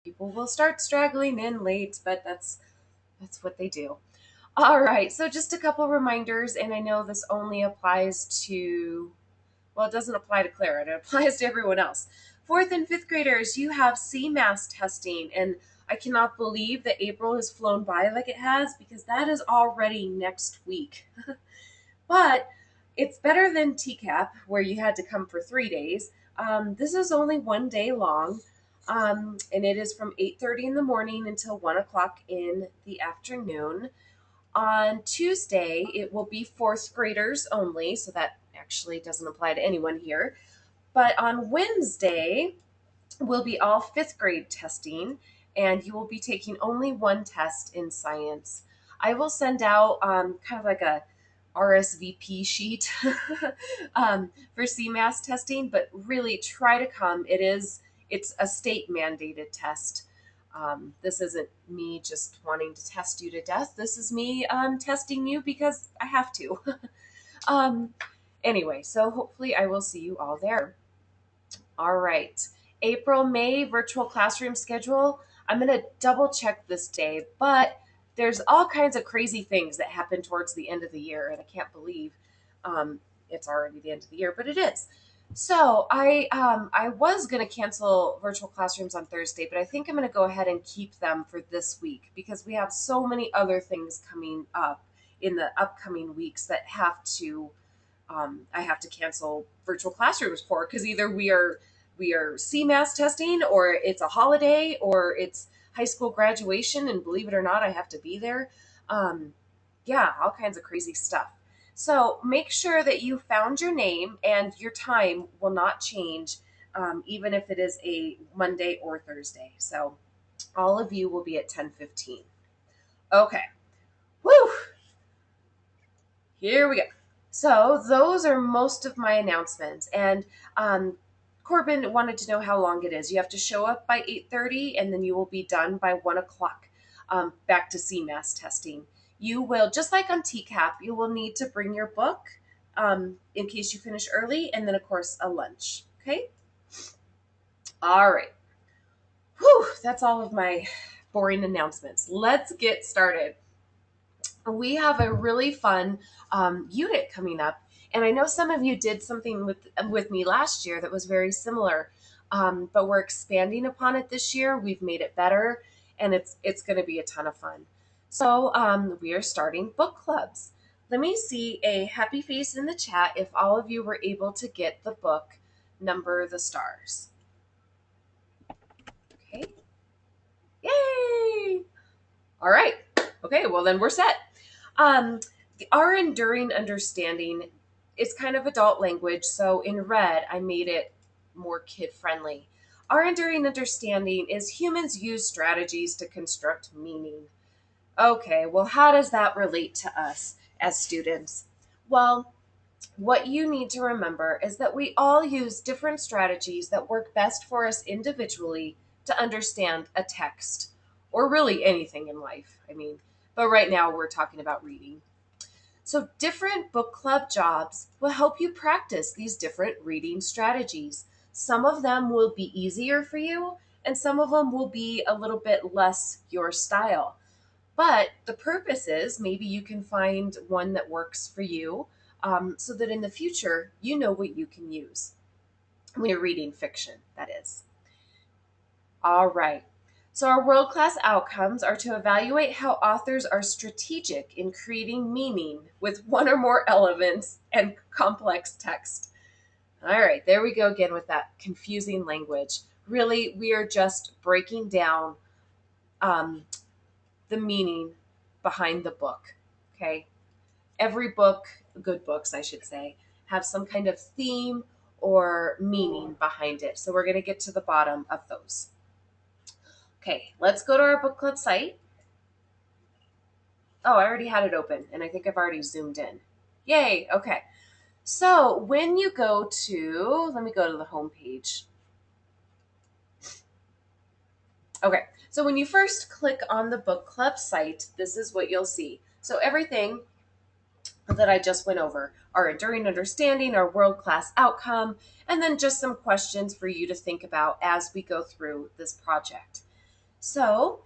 People will start straggling in late, but that's what they do. All right, so just a couple reminders, and I know this only applies to, well, it doesn't apply to Clara, it applies to everyone else. Fourth and fifth graders, you have CMAS testing, and I cannot believe that April has flown by like it has because that is already next week. But it's better than TCAP, where you had to come for 3 days. This is only one day long, and it is from 8:30 in the morning until 1 o'clock in the afternoon. On Tuesday, it will be fourth graders only, so that actually doesn't apply to anyone here. But on Wednesday, will be all fifth grade testing, and you will be taking only one test in science. I will send out kind of like a RSVP sheet for CMAS testing, but really try to come. It's a state mandated test. This isn't me just wanting to test you to death. This is me testing you because I have to. um, anyway, so hopefully I will see you all there. All right. April, May virtual classroom schedule. I'm going to double check this day, but there's all kinds of crazy things that happen towards the end of the year, and I can't believe it's already the end of the year, but it is. So I was going to cancel virtual classrooms on Thursday, but I think I'm going to go ahead and keep them for this week because we have so many other things coming up in the upcoming weeks that I have to cancel virtual classrooms for because either we are CMAS testing, or it's a holiday, or it's high school graduation, and believe it or not, I have to be there. Um, yeah, all kinds of crazy stuff. So make sure that you found your name, and your time will not change, even if it is a Monday or Thursday. So all of you will be at 10:15. Okay. Woo! Here we go. So those are most of my announcements. And Corbin wanted to know how long it is. You have to show up by 8:30, and then you will be done by 1 o'clock. Back to CMAS testing. You will, just like on TCAP, you will need to bring your book in case you finish early, and then of course a lunch. Okay. All right. Whew, that's all of my boring announcements. Let's get started. We have a really fun unit coming up, and I know some of you did something with me last year that was very similar, but we're expanding upon it this year. We've made it better, and it's going to be a ton of fun. So we are starting book clubs. Let me see a happy face in the chat if all of you were able to get the book Number the Stars. Okay. Yay! All right. Okay, well then we're set. Um, our enduring understanding is kind of adult language, so in red I made it more kid friendly. Our enduring understanding is humans use strategies to construct meaning. Okay, well, how does that relate to us as students? Well, what you need to remember is that we all use different strategies that work best for us individually to understand a text, or really anything in life. I mean, but right now we're talking about reading. So, different book club jobs will help you practice these different reading strategies. Some of them will be easier for you, and some of them will be a little bit less your style. But the purpose is maybe you can find one that works for you, so that in the future, you know what you can use when you're reading fiction, that is. All right. So, our world class outcomes are to evaluate how authors are strategic in creating meaning with one or more elements and complex text. All right, there we go again with that confusing language. Really, we are just breaking down um, the meaning behind the book. Okay. Every book, good books, I should say, have some kind of theme or meaning behind it. So, we're going to get to the bottom of those. Okay, let's go to our book club site. Oh, I already had it open, and I think I've already zoomed in. Yay, okay. So when you go to, let me go to the home page. Okay, so when you first click on the book club site, this is what you'll see. So everything that I just went over, our enduring understanding, our world class outcome, and then just some questions for you to think about as we go through this project. So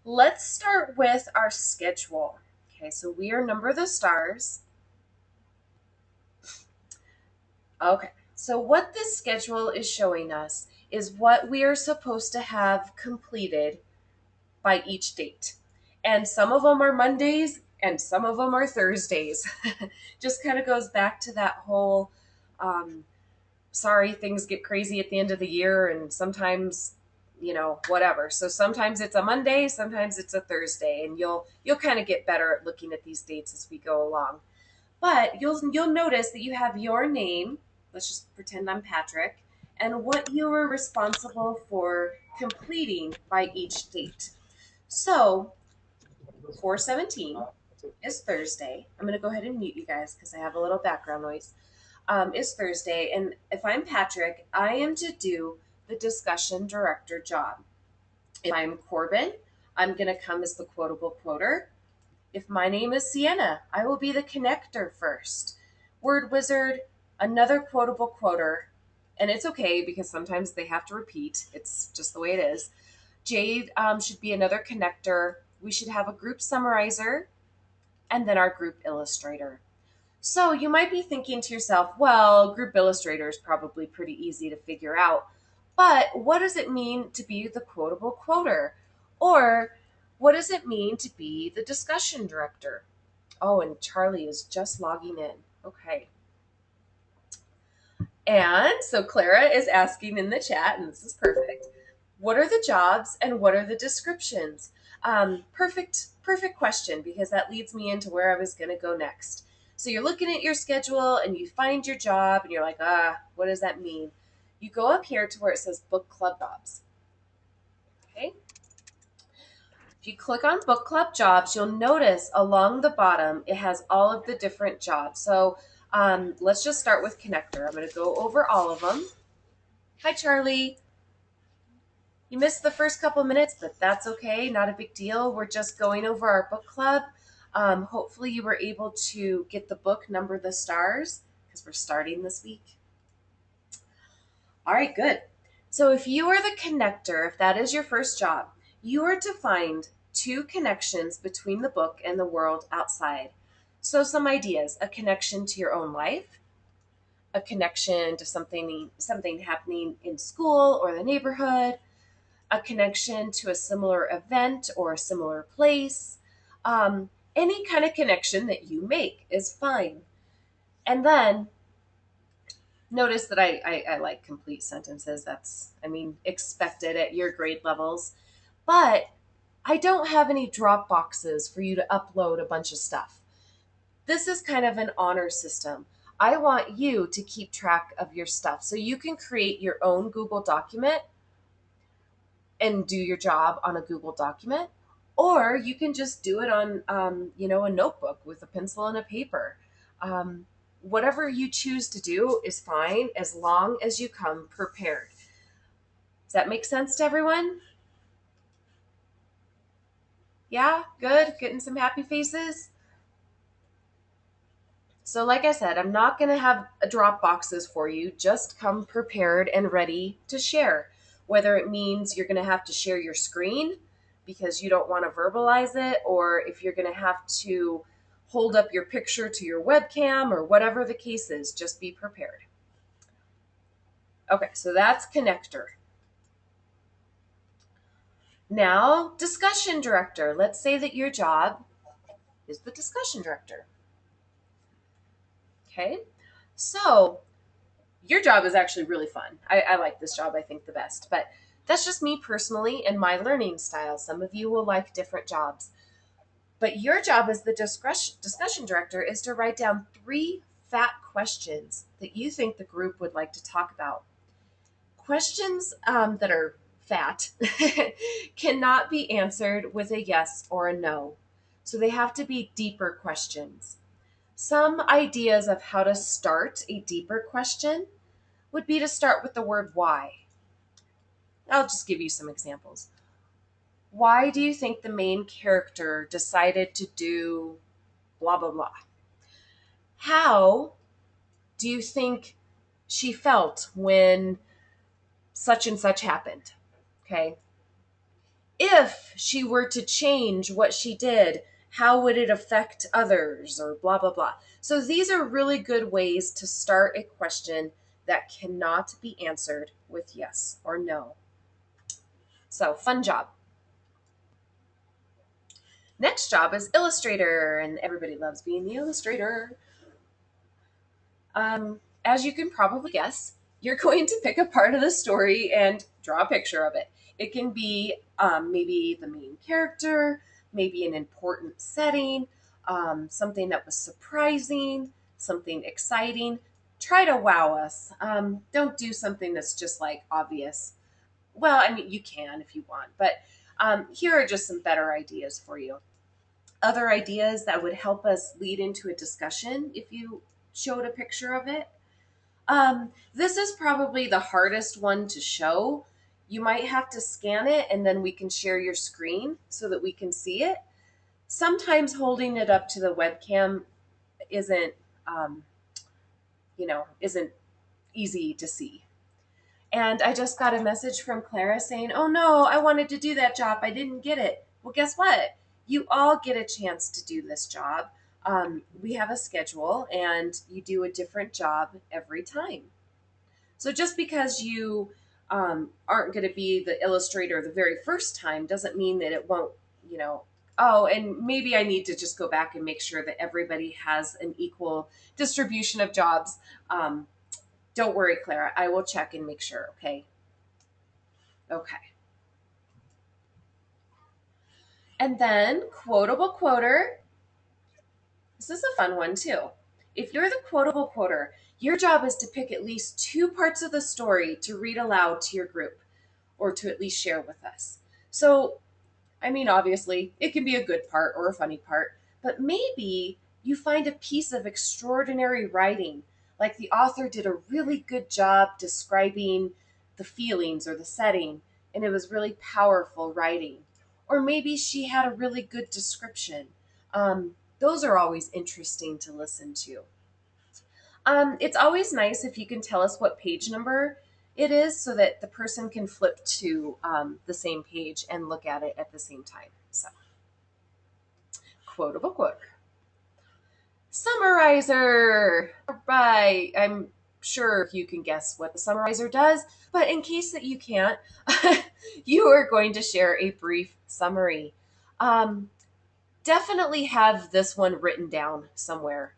let's start with our schedule. Okay, so we are number the stars. Okay, so what this schedule is showing us is what we are supposed to have completed by each date. And some of them are Mondays and some of them are Thursdays. Just kind of goes back to that whole sorry, things get crazy at the end of the year and sometimes whatever. So sometimes it's a Monday, sometimes it's a Thursday, and you'll kind of get better at looking at these dates as we go along. But you'll notice that you have your name. Let's just pretend I'm Patrick, and what you were responsible for completing by each date. So 417 is Thursday. I'm going to go ahead and mute you guys because I have a little background noise. Is Thursday, and if I'm Patrick, I am to do the discussion director job. If I'm Corbin, I'm going to come as the quotable quoter. If my name is Sienna, I will be the connector first. Word wizard, another quotable quoter, and it's okay because sometimes they have to repeat. It's just the way it is. Jade should be another connector. We should have a group summarizer and then our group illustrator. So you might be thinking to yourself, well, group illustrator is probably pretty easy to figure out. But what does it mean to be the quotable quoter? Or what does it mean to be the discussion director? Oh, and Charlie is just logging in. Okay. And so Clara is asking in the chat, and this is perfect. What are the jobs and what are the descriptions? Perfect question, because that leads me into where I was going to go next. So you're looking at your schedule and you find your job and you're like, what does that mean? You go up here to where it says book club jobs. Okay. If you click on book club jobs, you'll notice along the bottom it has all of the different jobs. So let's just start with connector. I'm going to go over all of them. Hi, Charlie. You missed the first couple minutes, but that's okay. Not a big deal. We're just going over our book club. Hopefully, you were able to get the book Number the Stars because we're starting this week. All right, good. So, if you are the connector, if that is your first job, you are to find two connections between the book and the world outside. So, some ideas: a connection to your own life, a connection to something happening in school or the neighborhood, a connection to a similar event or a similar place. Any kind of connection that you make is fine. And then notice that I like complete sentences. That's, expected at your grade levels. But I don't have any drop boxes for you to upload a bunch of stuff. This is kind of an honor system. I want you to keep track of your stuff. So you can create your own Google document and do your job on a Google document, or you can just do it on, a notebook with a pencil and a paper. Whatever you choose to do is fine as long as you come prepared. Does that make sense to everyone? Yeah, good. Getting some happy faces. So, like I said, I'm not going to have drop boxes for you. Just come prepared and ready to share. Whether it means you're going to have to share your screen because you don't want to verbalize it, or if you're going to have to hold up your picture to your webcam, or whatever the case is, just be prepared. Okay, so that's connector. Now, discussion director. Let's say that your job is the discussion director. Okay, so your job is actually really fun. I like this job, I think, the best. But that's just me personally and my learning style. Some of you will like different jobs. But your job as the discussion director is to write down 3 fat questions that you think the group would like to talk about. Questions that are fat cannot be answered with a yes or a no. So they have to be deeper questions. Some ideas of how to start a deeper question would be to start with the word why. I'll just give you some examples. Why do you think the main character decided to do blah, blah, blah? How do you think she felt when such and such happened? Okay. if she were to change what she did, how would it affect others, or blah, blah, blah. So these are really good ways to start a question that cannot be answered with yes or no. So, fun job. Next job is illustrator, and everybody loves being the illustrator. As you can probably guess, you're going to pick a part of the story and draw a picture of it. It can be maybe the main character, maybe an important setting, something that was surprising, something exciting. Try to wow us. Don't do something that's just like obvious. Well, I mean, you can if you want, but here are just some better ideas for you. Other ideas that would help us lead into a discussion if you showed a picture of it. This is probably the hardest one to show. You might have to scan it and then we can share your screen so that we can see it. Sometimes holding it up to the webcam isn't, um, isn't easy to see. And I just got a message from Clara saying, "Oh no, I wanted to do that job. I didn't get it." Well, guess what? You all get a chance to do this job. We have a schedule and you do a different job every time. So just because you aren't going to be the illustrator the very first time doesn't mean that it won't, you know, oh, and maybe I need to just go back and make sure that everybody has an equal distribution of jobs. Um, don't worry, Clara. I will check and make sure, okay? Okay. And then quotable quoter. This is a fun one too. If you're the quotable quoter, your job is to pick at least two parts of the story to read aloud to your group or to at least share with us. So, I mean, obviously, it can be a good part or a funny part, but maybe you find a piece of extraordinary writing, like the author did a really good job describing the feelings or the setting, and it was really powerful writing. Or maybe she had a really good description. Those are always interesting to listen to. It's always nice if you can tell us what page number it is so that the person can flip to the same page and look at it at the same time. So, quotable quote. Summarizer. All right. I'm sure you can guess what the summarizer does, but in case that you can't, you are going to share a brief summary. Um, Definitely have this one written down somewhere.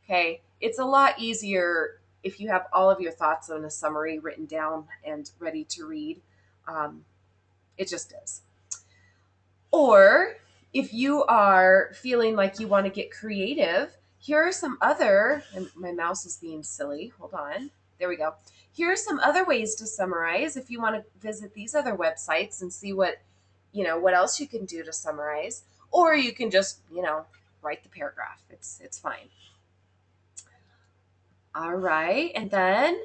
Okay. It's a lot easier if you have all of your thoughts on a summary written down and ready to read. Um, it just is. Or if you are feeling like you want to get creative, here are some other, and my mouse is being silly. Hold on. There we go. Here are some other ways to summarize if you want to visit these other websites and see what else you can do to summarize. Or you can just, write the paragraph. It's fine. All right. And then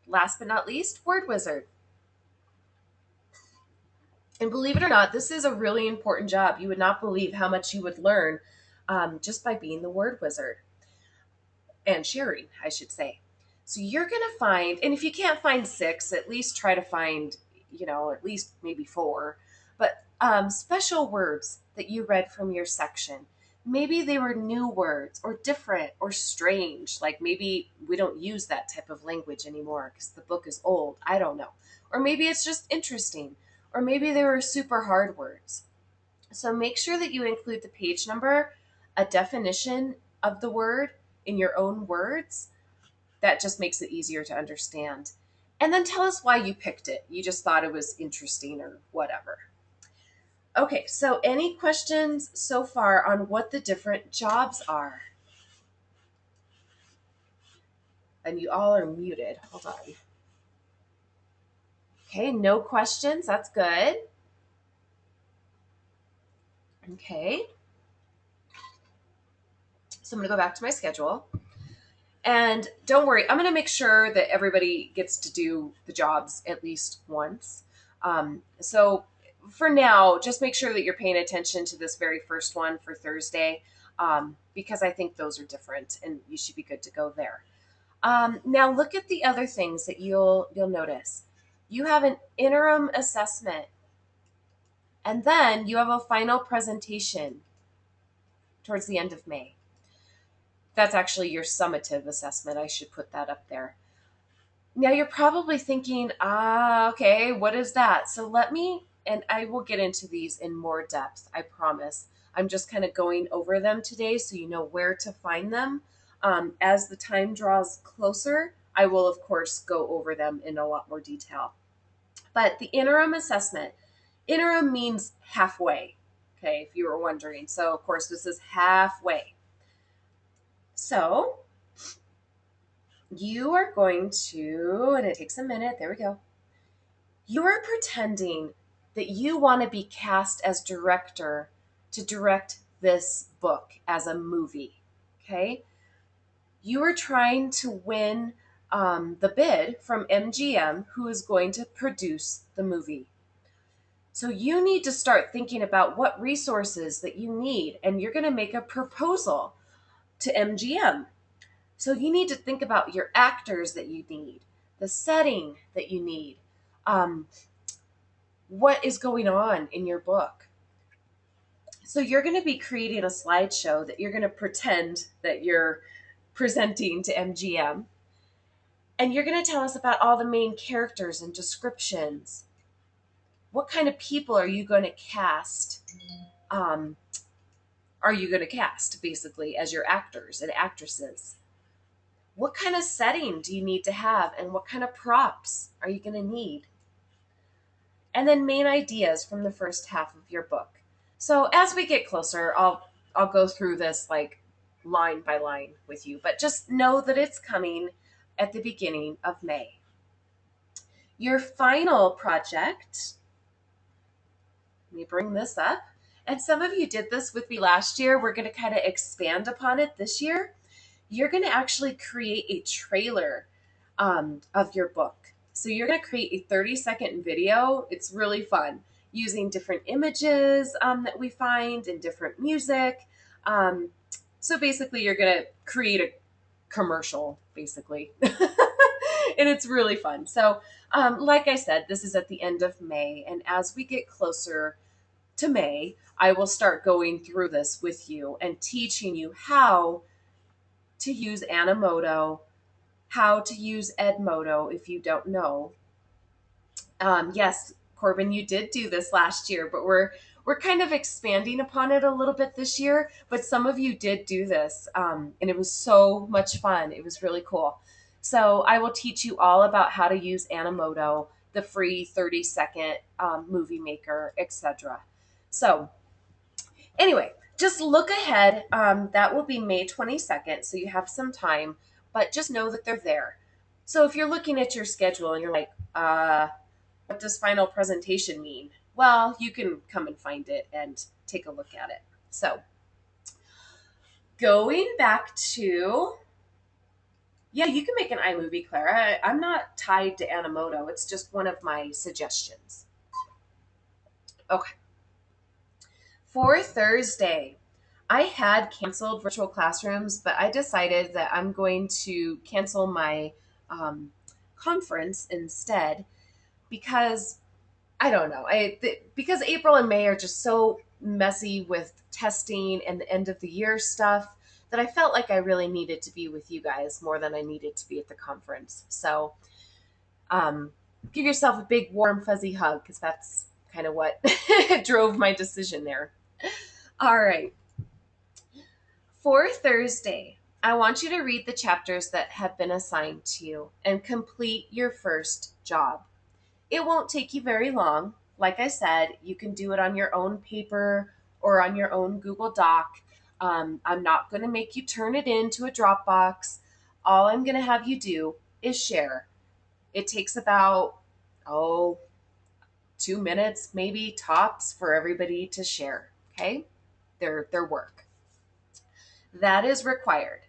last but not least, word wizard. And believe it or not, this is a really important job. You would not believe how much you would learn just by being the word wizard and sharing, I should say. So you're going to find, and if you can't find six, at least try to find, at least maybe four, but special words that you read from your section. Maybe they were new words or different or strange. Like maybe we don't use that type of language anymore because the book is old. I don't know. Or maybe it's just interesting. Or maybe they were super hard words. So make sure that you include the page number, a definition of the word in your own words. That just makes it easier to understand. And then tell us why you picked it. You just thought it was interesting or whatever. Okay, so any questions so far on what the different jobs are? And you all are muted. Hold on. Okay, no questions. That's good. Okay. So I'm going to go back to my schedule. And don't worry, I'm going to make sure that everybody gets to do the jobs at least once. So for now, just make sure that you're paying attention to this very first one for Thursday, because I think those are different and you should be good to go there. Now look at the other things that you'll notice. You have an interim assessment. And then you have a final presentation towards the end of May. That's actually your summative assessment. I should put that up there. Now you're probably thinking, okay, what is that? So let me, and I will get into these in more depth, I promise. I'm just kind of going over them today so you know where to find them. As the time draws closer, I will, of course, go over them in a lot more detail. But the interim assessment, interim means halfway, okay, if you were wondering. So, of course, this is halfway. So, you are going to, and it takes a minute, there we go. You are pretending that you want to be cast as director to direct this book as a movie, okay? You are trying to win the bid from MGM, who is going to produce the movie. So you need to start thinking about what resources that you need, and you're going to make a proposal to MGM. So you need to think about your actors that you need, the setting that you need, um, what is going on in your book. So you're going to be creating a slideshow that you're going to pretend that you're presenting to MGM. And you're going to tell us about all the main characters and descriptions. What kind of people are you going to cast? Are you going to cast basically as your actors and actresses? What kind of setting do you need to have, and what kind of props are you going to need? And then main ideas from the first half of your book. So as we get closer, I'll go through this like line by line with you, but just know that it's coming at the beginning of May. Your final project, let me bring this up. And some of you did this with me last year. We're going to kind of expand upon it this year. You're going to actually create a trailer of your book. So you're going to create a 30-second video. It's really fun using different images that we find and different music. So basically, you're going to create a commercial, basically. And it's really fun. So, like I said, this is at the end of May. And as we get closer to May, I will start going through this with you and teaching you how to use Animoto, how to use Edmodo if you don't know. Yes, Corbin, you did do this last year, but we're kind of expanding upon it a little bit this year. But some of you did do this, and it was so much fun. It was really cool. So I will teach you all about how to use Animoto, the free 30-second movie maker, etc. So anyway, just look ahead. That will be May 22nd, so you have some time, but just know that they're there. So if you're looking at your schedule and you're like, what does final presentation mean? Well, you can come and find it and take a look at it. So going back to, yeah, you can make an iMovie, Clara. I'm not tied to Animoto. It's just one of my suggestions. Okay. For Thursday, I had canceled virtual classrooms, but I decided that I'm going to cancel my conference instead because I don't know. Because April and May are just so messy with testing and the end of the year stuff that I felt like I really needed to be with you guys more than I needed to be at the conference. So give yourself a big warm fuzzy hug because that's kind of what drove my decision there. All right. For Thursday, I want you to read the chapters that have been assigned to you and complete your first job. It won't take you very long. Like I said, you can do it on your own paper or on your own Google Doc. I'm not going to make you turn it into a Dropbox. All I'm going to have you do is share. It takes about, 2 minutes, maybe tops, for everybody to share, okay? Their work. That is required.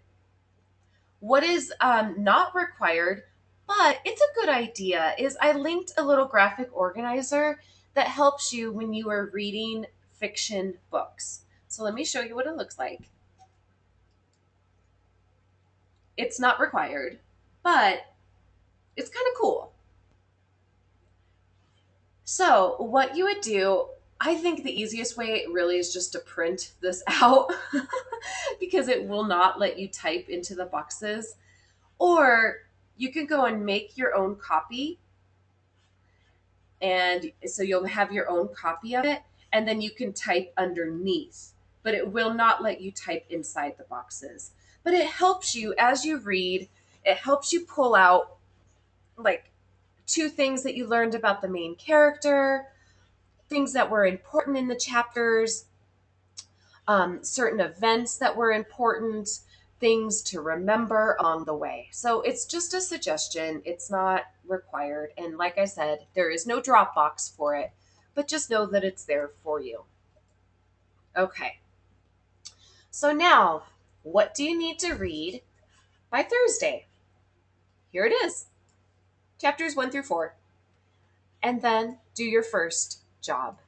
What is not required, but it's a good idea, is I linked a little graphic organizer that helps you when you are reading fiction books. So let me show you what it looks like. It's not required, but it's kind of cool. So what you would do I think the easiest way really is just to print this out because it will not let you type into the boxes. Or you can go and make your own copy, and so you'll have your own copy of it, and then you can type underneath, but it will not let you type inside the boxes. But it helps you as you read, it helps you pull out like two things that you learned about the main character, things that were important in the chapters, certain events that were important, things to remember along the way. So it's just a suggestion, it's not required. And like I said, there is no Dropbox for it, but just know that it's there for you. Okay, so now what do you need to read by Thursday? Here it is, chapters 1 through 4, and then do your first job.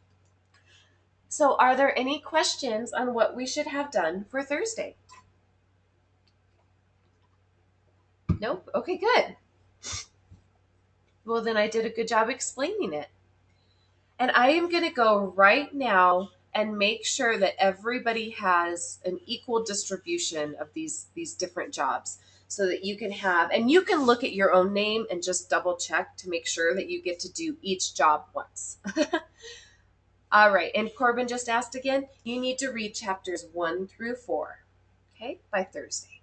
So, are there any questions on what we should have done for Thursday? Nope. Okay, good. Well, then I did a good job explaining it. And I am going to go right now and make sure that everybody has an equal distribution of these different jobs so that you can have, and you can look at your own name and just double check to make sure that you get to do each job once. All right. And Corbin just asked again, you need to read chapters 1 through 4, okay, by Thursday.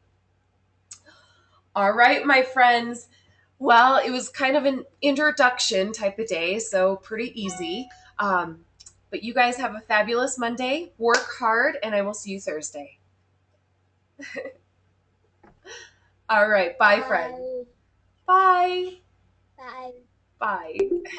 All right, my friends. Well, it was kind of an introduction type of day, so pretty easy. But you guys have a fabulous Monday. Work hard, and I will see you Thursday. All right. Bye, friend. Bye. Bye. Bye. Bye.